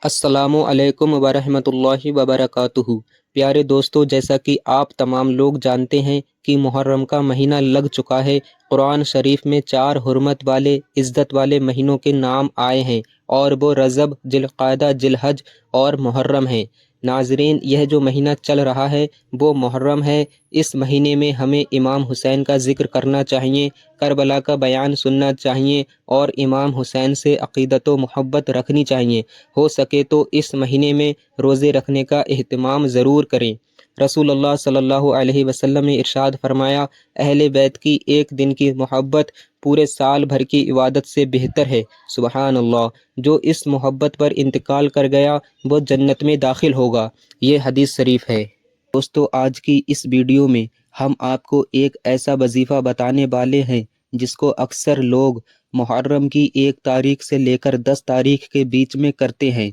السلام علیکم ورحمۃ اللہ وبرکاتہ۔ پیارے دوستو، جیسا کہ آپ تمام لوگ جانتے ہیں کہ محرم کا مہینہ لگ چکا ہے۔ قرآن شریف میں 4 حرمت والے عزت والے مہینوں کے نام آئے ہیں اور وہ رجب، ذی القعدہ، ذی الحج اور محرم ہیں۔ ناظرین، یہ جو مہینہ چل رہا ہے وہ محرم ہے۔ اس مہینے میں ہمیں امام حسین کا ذکر کرنا چاہیے، کربلا کا بیان سننا چاہیے اور امام حسین سے عقیدت و محبت رکھنی چاہیے۔ ہو سکے تو اس مہینے میں روزے رکھنے کا اہتمام ضرور کریں۔ رسول اللہ صلی اللہ علیہ وسلم نے ارشاد فرمایا، اہل بیت کی ایک دن کی محبت پورے سال بھر کی عبادت سے بہتر ہے۔ سبحان اللہ۔ جو اس محبت پر انتقال کر گیا وہ جنت میں داخل ہوگا۔ یہ حدیث شریف ہے۔ دوستو، آج کی اس ویڈیو میں ہم آپ کو ایک ایسا وظیفہ بتانے والے ہیں جس کو اکثر لوگ محرم کی 1 تاریخ سے لے کر 10 تاریخ کے بیچ میں کرتے ہیں۔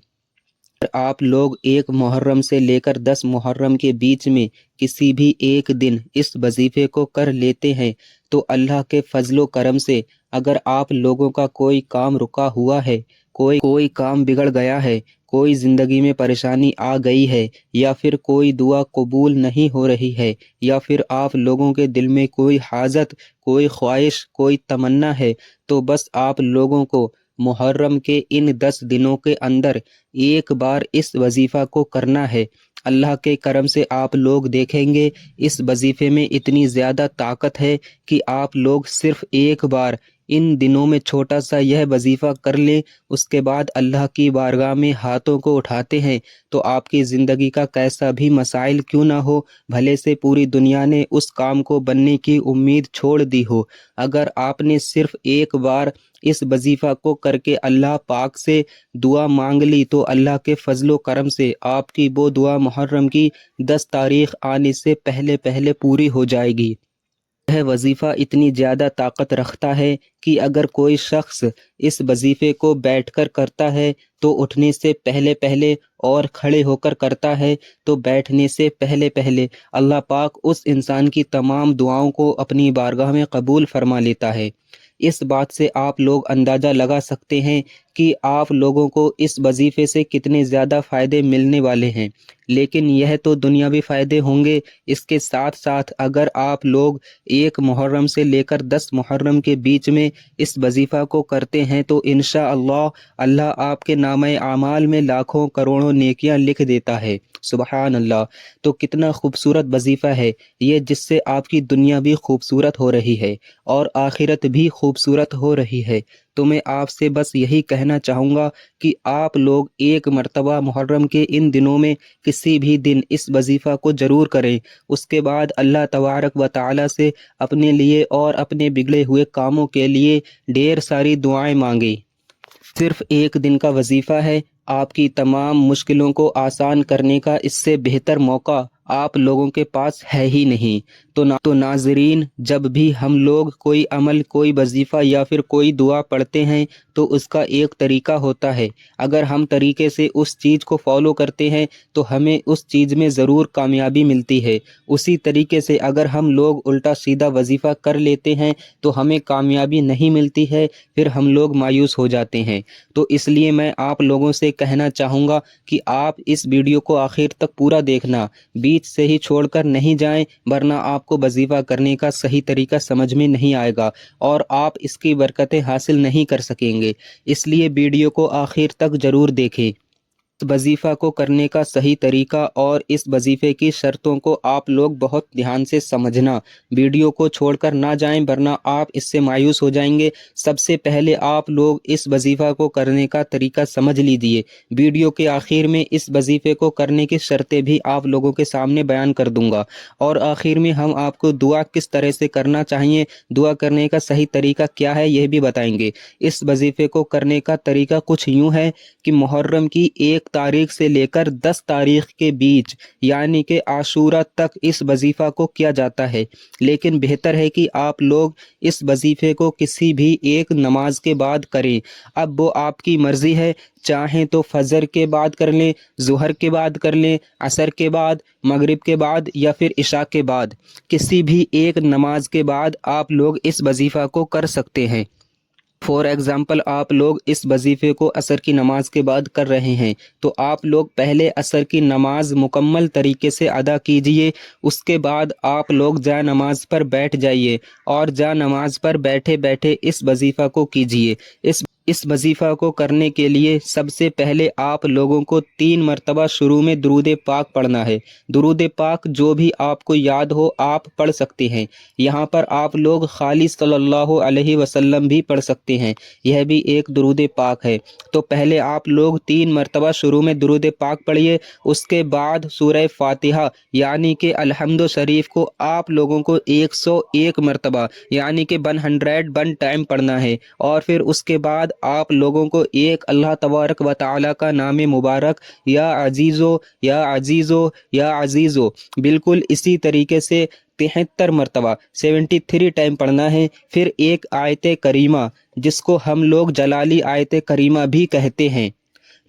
اگر آپ لوگ 1 محرم سے لے کر 10 محرم کے بیچ میں کسی بھی ایک دن اس وظیفے کو کر لیتے ہیں تو اللہ کے فضل و کرم سے اگر آپ لوگوں کا کوئی کام رکا ہوا ہے، کوئی کام بگڑ گیا ہے، کوئی زندگی میں پریشانی آ گئی ہے، یا پھر کوئی دعا قبول نہیں ہو رہی ہے، یا پھر آپ لوگوں کے دل میں کوئی حاجت، کوئی خواہش، کوئی تمنا ہے، تو بس آپ لوگوں کو محرم کے ان 10 دنوں کے اندر ایک بار اس وظیفہ کو کرنا ہے۔ اللہ کے کرم سے آپ لوگ دیکھیں گے اس وظیفے میں اتنی زیادہ طاقت ہے کہ آپ لوگ صرف ایک بار ان دنوں میں چھوٹا سا یہ وظیفہ کر لیں، اس کے بعد اللہ کی بارگاہ میں ہاتھوں کو اٹھاتے ہیں تو آپ کی زندگی کا کیسا بھی مسائل کیوں نہ ہو، بھلے سے پوری دنیا نے اس کام کو بننے کی امید چھوڑ دی ہو، اگر آپ نے صرف ایک بار اس وظیفہ کو کر کے اللہ پاک سے دعا مانگ لی تو اللہ کے فضل و کرم سے آپ کی وہ دعا محرم کی 10 تاریخ آنے سے پہلے پوری ہو جائے گی۔ یہ وظیفہ اتنی زیادہ طاقت رکھتا ہے کہ اگر کوئی شخص اس وظیفے کو بیٹھ کر کرتا ہے تو اٹھنے سے پہلے اور کھڑے ہو کر کرتا ہے تو بیٹھنے سے پہلے اللہ پاک اس انسان کی تمام دعاؤں کو اپنی بارگاہ میں قبول فرما لیتا ہے۔ اس بات سے آپ لوگ اندازہ لگا سکتے ہیں کہ آپ لوگوں کو اس وظیفے سے کتنے زیادہ فائدے ملنے والے ہیں۔ لیکن یہ تو دنیاوی فائدے ہوں گے، اس کے ساتھ ساتھ اگر آپ لوگ 1 محرم سے لے کر 10 محرم کے بیچ میں اس وظیفہ کو کرتے ہیں تو انشاءاللہ اللہ آپ کے نامہ اعمال میں لاکھوں کروڑوں نیکیاں لکھ دیتا ہے۔ سبحان اللہ۔ تو کتنا خوبصورت وظیفہ ہے یہ، جس سے آپ کی دنیا بھی خوبصورت ہو رہی ہے اور آخرت بھی خوبصورت ہو رہی ہے۔ تو میں آپ سے بس یہی کہنا چاہوں گا کہ آپ لوگ ایک مرتبہ محرم کے ان دنوں میں کسی بھی دن اس وظیفہ کو ضرور کریں، اس کے بعد اللہ تبارک و تعالی سے اپنے لیے اور اپنے بگڑے ہوئے کاموں کے لیے ڈھیر ساری دعائیں مانگیں۔ صرف ایک دن کا وظیفہ ہے، آپ کی تمام مشکلوں کو آسان کرنے کا اس سے بہتر موقع آپ لوگوں کے پاس ہے ہی نہیں۔ تو ناظرین، جب بھی ہم لوگ کوئی عمل، کوئی وظیفہ یا پھر کوئی دعا پڑھتے ہیں تو اس کا ایک طریقہ ہوتا ہے۔ اگر ہم طریقے سے اس چیز کو فالو کرتے ہیں تو ہمیں اس چیز میں ضرور کامیابی ملتی ہے۔ اسی طریقے سے اگر ہم لوگ الٹا سیدھا وظیفہ کر لیتے ہیں تو ہمیں کامیابی نہیں ملتی ہے، پھر ہم لوگ مایوس ہو جاتے ہیں۔ تو اس لیے میں آپ لوگوں سے کہنا چاہوں گا کہ آپ اس ویڈیو کو آخر تک پورا دیکھنا، بیچ سے ہی چھوڑ کر نہیں جائیں، ورنہ آپ کو وظیفہ کرنے کا صحیح طریقہ سمجھ میں نہیں آئے گا اور آپ اس کی برکتیں حاصل نہیں کر سکیں گے۔ اس لیے ویڈیو کو آخر تک ضرور دیکھیں۔ اس وظیفہ کو کرنے کا صحیح طریقہ اور اس وظیفے کی شرطوں کو آپ لوگ بہت دھیان سے سمجھنا، ویڈیو کو چھوڑ کر نہ جائیں ورنہ آپ اس سے مایوس ہو جائیں گے۔ سب سے پہلے آپ لوگ اس وظیفہ کو کرنے کا طریقہ سمجھ لیجئے۔ ویڈیو کے آخر میں اس وظیفے کو کرنے کی شرطیں بھی آپ لوگوں کے سامنے بیان کر دوں گا، اور آخر میں ہم آپ کو دعا کس طرح سے کرنا چاہیے، دعا کرنے کا صحیح طریقہ کیا ہے، یہ بھی بتائیں گے۔ اس وظیفے کو کرنے کا طریقہ کچھ یوں ہے کہ محرم کی 1 تاریخ سے لے کر 10 تاریخ کے بیچ یعنی کہ عاشورہ تک اس وظیفہ کو کیا جاتا ہے، لیکن بہتر ہے کہ آپ لوگ اس وظیفے کو کسی بھی ایک نماز کے بعد کریں۔ اب وہ آپ کی مرضی ہے، چاہیں تو فجر کے بعد کر لیں، ظہر کے بعد کر لیں، عصر کے بعد، مغرب کے بعد یا پھر عشاء کے بعد، کسی بھی ایک نماز کے بعد آپ لوگ اس وظیفہ کو کر سکتے ہیں۔ فار ایگزامپل آپ لوگ اس وظیفے کو عصر کی نماز کے بعد کر رہے ہیں تو آپ لوگ پہلے عصر کی نماز مکمل طریقے سے ادا کیجئے، اس کے بعد آپ لوگ جا نماز پر بیٹھ جائیے اور جا نماز پر بیٹھے بیٹھے اس وظیفہ کو کیجئے۔ اس وظیفہ کو کرنے کے لیے سب سے پہلے آپ لوگوں کو 3 مرتبہ شروع میں درود پاک پڑھنا ہے۔ درود پاک جو بھی آپ کو یاد ہو آپ پڑھ سکتے ہیں، یہاں پر آپ لوگ خالی صلی اللہ علیہ وسلم بھی پڑھ سکتے ہیں، یہ بھی ایک درود پاک ہے۔ تو پہلے آپ لوگ 3 مرتبہ شروع میں درود پاک پڑھیے، اس کے بعد سورہ فاتحہ یعنی کہ الحمد شریف کو آپ لوگوں کو 101 مرتبہ یعنی کہ 101 ٹائم پڑھنا ہے، اور پھر اس کے بعد آپ لوگوں کو ایک اللہ تبارک و تعالی کا نام مبارک یا عزیزو یا عزیزو یا عزیزو بالکل اسی طریقے سے 73 مرتبہ 73 ٹائم پڑھنا ہے۔ پھر ایک آیت کریمہ جس کو ہم لوگ جلالی آیت کریمہ بھی کہتے ہیں،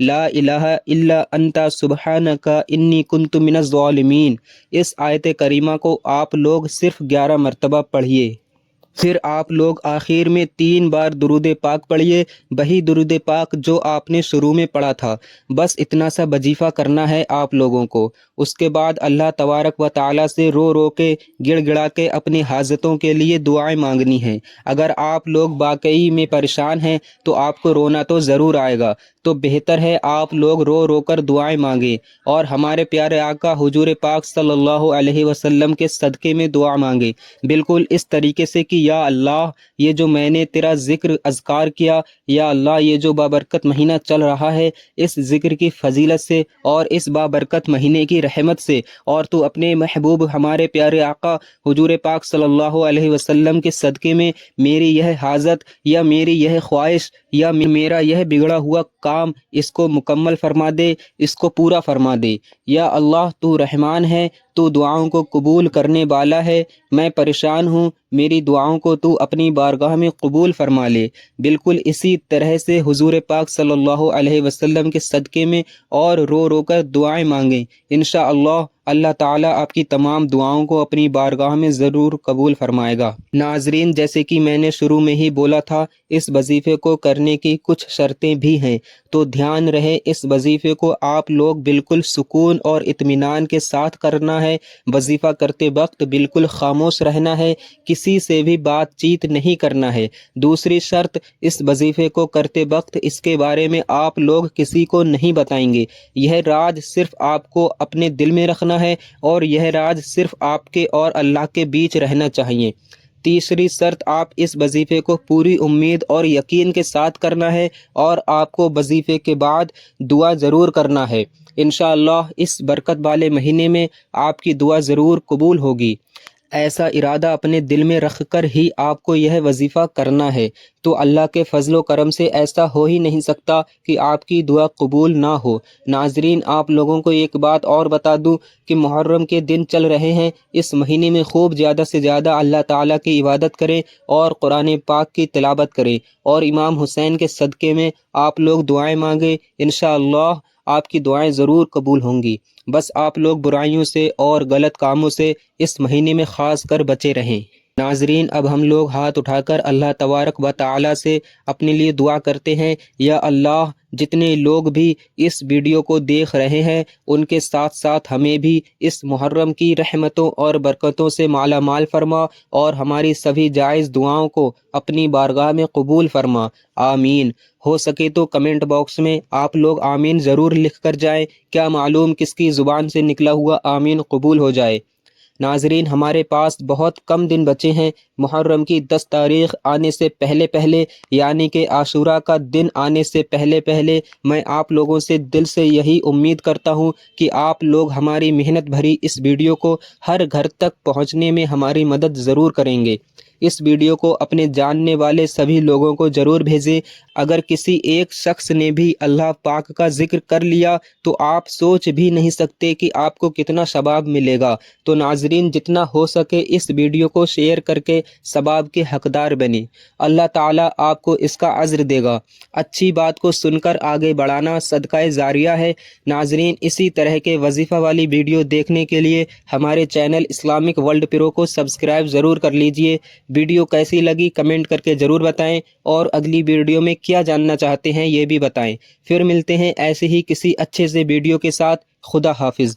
لا الہ الا انت سبحانک انی کنت من الظالمین، اس آیت کریمہ کو آپ لوگ صرف 11 مرتبہ پڑھیے۔ پھر آپ لوگ آخر میں 3 بار درود پاک پڑھیے، وہی درود پاک جو آپ نے شروع میں پڑھا تھا، بس اتنا سا وظیفہ کرنا ہے آپ لوگوں کو۔ اس کے بعد اللہ تبارک و تعالیٰ سے رو رو کے گڑ گڑا کے اپنی حاجتوں کے لیے دعائیں مانگنی ہیں۔ اگر آپ لوگ واقعی میں پریشان ہیں تو آپ کو رونا تو ضرور آئے گا، تو بہتر ہے آپ لوگ رو رو کر دعائیں مانگیں اور ہمارے پیارے آقا حضور پاک صلی اللہ علیہ وسلم کے صدقے میں دعا مانگیں، بالکل اس طریقے سے کہ یا اللہ یہ جو میں نے تیرا ذکر اذکار کیا، یا اللہ یہ جو بابرکت مہینہ چل رہا ہے اس ذکر کی فضیلت سے اور اس بابرکت مہینے کی رحمت سے، اور تو اپنے محبوب ہمارے پیارے آقا حضور پاک صلی اللہ علیہ وسلم کے صدقے میں میری یہ حاجت یا میری یہ خواہش یا میرا یہ بگڑا ہوا کام اس کو مکمل فرما دے، اس کو پورا فرما دے۔ یا اللہ تو رحمان ہے، تو دعاؤں کو قبول کرنے والا ہے، میں پریشان ہوں، میری دعاؤں کو تو اپنی بارگاہ میں قبول فرما لے۔ بالکل اسی طرح سے حضور پاک صلی اللہ علیہ وسلم کے صدقے میں اور رو رو کر دعائیں مانگیں، انشاءاللہ اللہ تعالیٰ آپ کی تمام دعاؤں کو اپنی بارگاہ میں ضرور قبول فرمائے گا۔ ناظرین، جیسے کہ میں نے شروع میں ہی بولا تھا اس وظیفے کو کرنے کی کچھ شرطیں بھی ہیں، تو دھیان رہے اس وظیفے کو آپ لوگ بالکل سکون اور اطمینان کے ساتھ کرنا ہے۔ وظیفہ کرتے وقت بالکل خاموش رہنا ہے، کسی سے بھی بات چیت نہیں کرنا ہے۔ دوسری شرط، اس وظیفے کو کرتے وقت اس کے بارے میں آپ لوگ کسی کو نہیں بتائیں گے، یہ راز صرف آپ کو اپنے دل میں رکھنا ہے اور یہ راز صرف آپ کے اور اللہ کے بیچ رہنا چاہیے۔ تیسری شرط، آپ اس وظیفے کو پوری امید اور یقین کے ساتھ کرنا ہے اور آپ کو وظیفے کے بعد دعا ضرور کرنا ہے، انشاءاللہ اس برکت والے مہینے میں آپ کی دعا ضرور قبول ہوگی۔ ایسا ارادہ اپنے دل میں رکھ کر ہی آپ کو یہ وظیفہ کرنا ہے، تو اللہ کے فضل و کرم سے ایسا ہو ہی نہیں سکتا کہ آپ کی دعا قبول نہ ہو۔ ناظرین، آپ لوگوں کو ایک بات اور بتا دوں کہ محرم کے دن چل رہے ہیں، اس مہینے میں خوب زیادہ سے زیادہ اللہ تعالیٰ کی عبادت کریں اور قرآن پاک کی تلاوت کریں، اور امام حسین کے صدقے میں آپ لوگ دعائیں مانگیں، انشاءاللہ آپ کی دعائیں ضرور قبول ہوں گی۔ بس آپ لوگ برائیوں سے اور غلط کاموں سے اس مہینے میں خاص کر بچے رہیں۔ ناظرین، اب ہم لوگ ہاتھ اٹھا کر اللہ تبارک و تعالیٰ سے اپنے لیے دعا کرتے ہیں، یا اللہ جتنے لوگ بھی اس ویڈیو کو دیکھ رہے ہیں ان کے ساتھ ساتھ ہمیں بھی اس محرم کی رحمتوں اور برکتوں سے مالا مال فرما اور ہماری سبھی جائز دعاؤں کو اپنی بارگاہ میں قبول فرما، آمین۔ ہو سکے تو کمنٹ باکس میں آپ لوگ آمین ضرور لکھ کر جائیں، کیا معلوم کس کی زبان سے نکلا ہوا آمین قبول ہو جائے۔ ناظرین، ہمارے پاس بہت کم دن بچے ہیں، محرم کی 10 تاریخ آنے سے پہلے پہلے یعنی کہ عاشوراء کا دن آنے سے پہلے پہلے میں آپ لوگوں سے دل سے یہی امید کرتا ہوں کہ آپ لوگ ہماری محنت بھری اس ویڈیو کو ہر گھر تک پہنچنے میں ہماری مدد ضرور کریں گے۔ اس ویڈیو کو اپنے جاننے والے سبھی لوگوں کو ضرور بھیجیں۔ اگر کسی ایک شخص نے بھی اللہ پاک کا ذکر کر لیا تو آپ سوچ بھی نہیں سکتے کہ آپ کو کتنا ثواب ملے گا۔ تو ناظرین، جتنا ہو سکے اس ویڈیو کو شیئر کر کے ثواب کے حقدار بنیں، اللہ تعالیٰ آپ کو اس کا اجر دے گا۔ اچھی بات کو سن کر آگے بڑھانا صدقہ جاریہ ہے۔ ناظرین، اسی طرح کے وظیفہ والی ویڈیو دیکھنے کے لیے ہمارے چینل اسلامک ورلڈ پرو کو سبسکرائب ضرور کر لیجئے۔ ویڈیو کیسی لگی کمنٹ کر کے ضرور بتائیں، اور اگلی ویڈیو میں کیا جاننا چاہتے ہیں یہ بھی بتائیں۔ پھر ملتے ہیں ایسے ہی کسی اچھے سے ویڈیو کے ساتھ۔ خدا حافظ۔